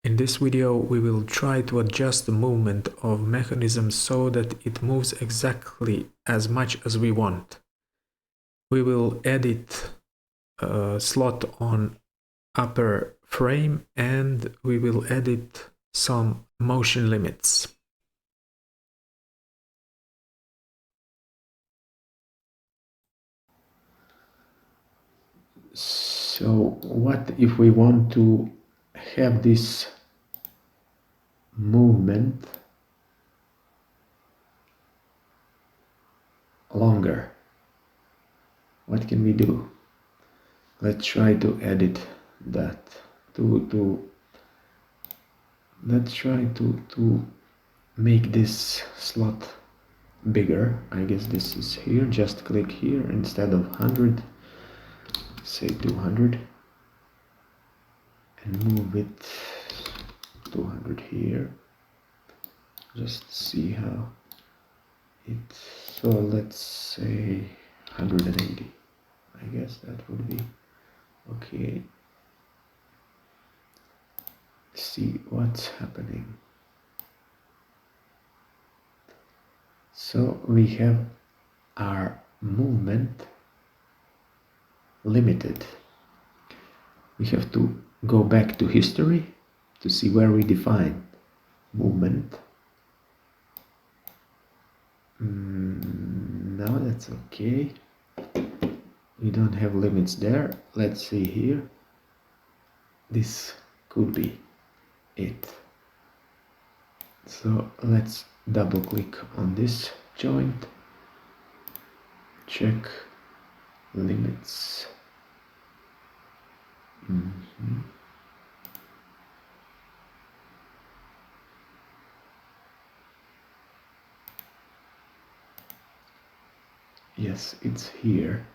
In this video, we will try to adjust the movement of mechanism so that it moves exactly as much as we want. We will edit a slot on upper frame and we will edit some motion limits. So what if we want to have this movement longer? What can we do? Let's try to edit that. Let's try to make this slot bigger. I guess this is here. Just click here instead of 100, say 200, and move it 200 here. Just see how it. So let's say 180. I guess that would be okay. See what's happening. So we have our movement limited. We have to go back to history to see where we define movement. No, that's okay. We don't have limits there. Let's see here. This could be it. So let's double click on this joint, check limits. Yes, it's here.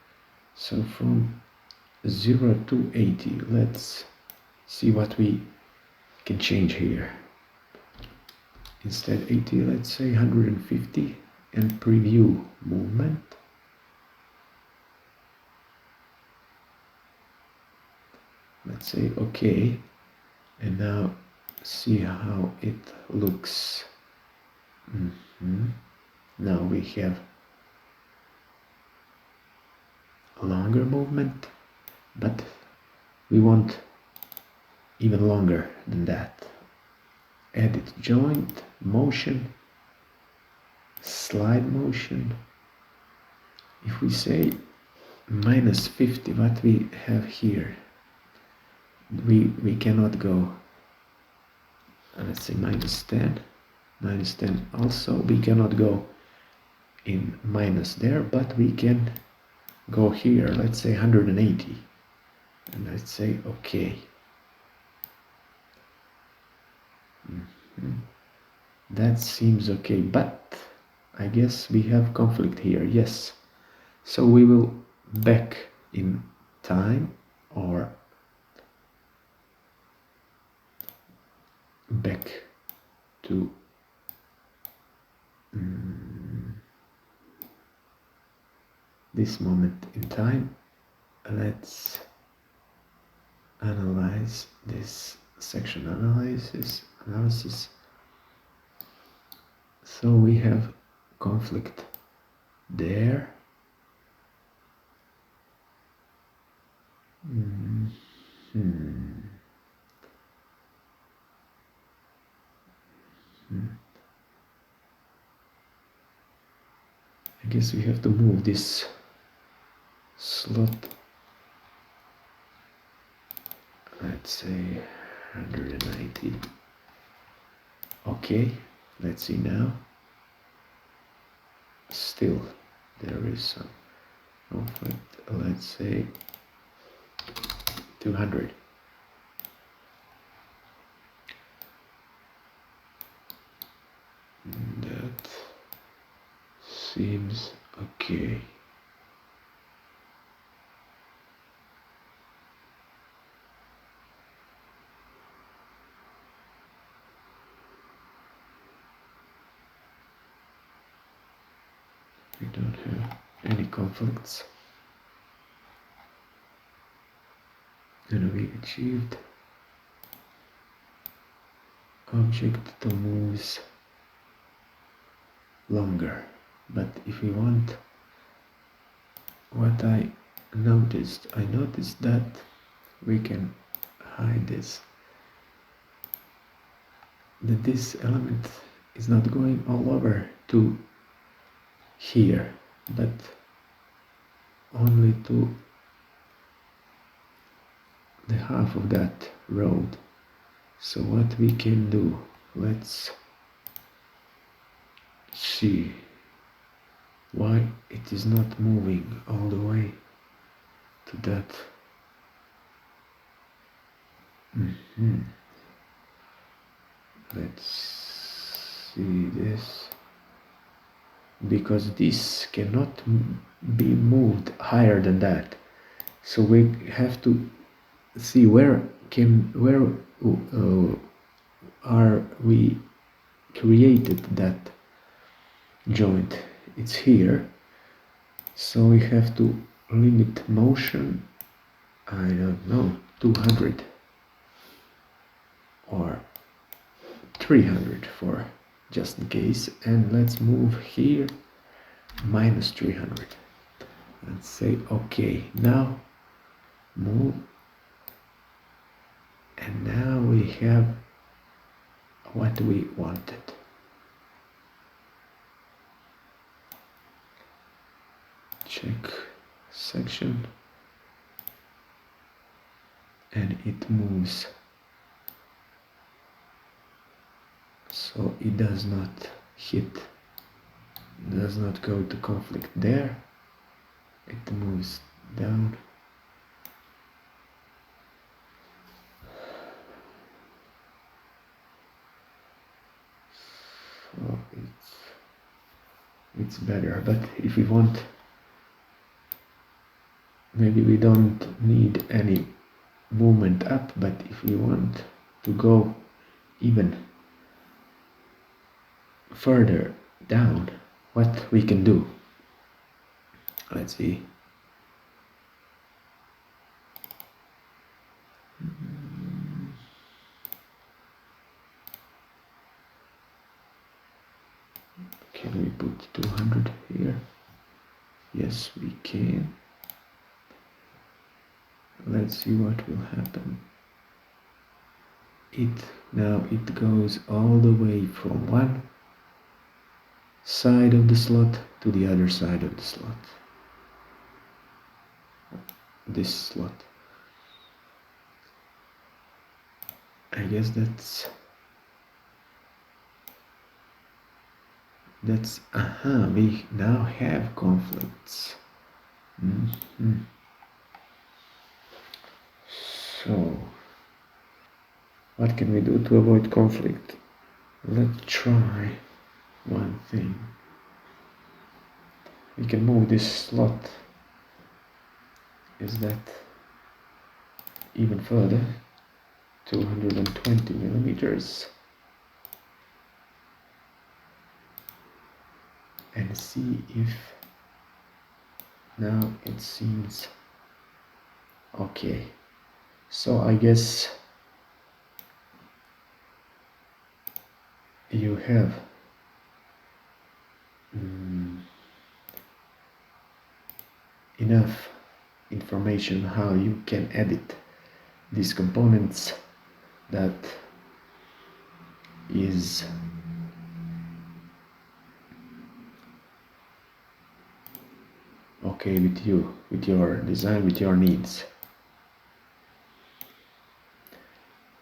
So from 0 to 80, let's see what we can change here. Instead 80, let's say 150 and preview movement. Let's say okay, and now see how it looks. Now we have a longer movement, but we want even longer than that. Edit joint, motion, slide motion. If we say -50, what we have here, we cannot go. Let's say -10, -10 also. We cannot go in minus there, but we can go here. Let's say 180, and let's say okay. That seems okay, but I guess we have conflict here. Yes, so we will back in time or back to this moment in time. Let's analyze this section. Analysis. So we have conflict there. I guess we have to move this slot. Let's say 190. Okay, let's see now. Still, there is some conflict. Let's say 200. That seems okay. We don't have any conflicts. Gonna be achieved. object to move longer. But if we want, what I noticed that we can hide this. That this element is not going all over to here, but only to the half of that road. So what we can do, let's see why it is not moving all the way to that. Let's see this, because this cannot be moved higher than that. So we have to see where are we created that joint. It's here, so we have to limit motion, I don't know, 200 or 300 for just in case, and let's move here minus 300 and say okay. Now move, and now we have what we wanted. Check section, and it moves, so it does not hit, does not go to conflict there. It moves down. So it's better, but if we want, maybe we don't need any movement up, but if we want to go even further down, what we can do, let's see. Can we put 200 here? Yes, we can. Let's see what will happen. Now it goes all the way from one side of the slot to the other side of the slot. This slot. I guess that's we now have conflicts. So what can we do to avoid conflict? Let's try one thing. We can move this slot, is that even further, 220 millimeters, and see if now it seems okay. So I guess you have enough information how you can edit these components. That is okay with you, with your design, with your needs.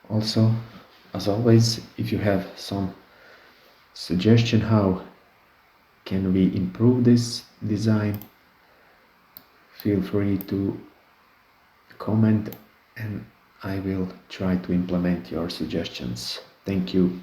Also, as always, if you have some suggestion how can we improve this design, feel free to comment and I will try to implement your suggestions. Thank you.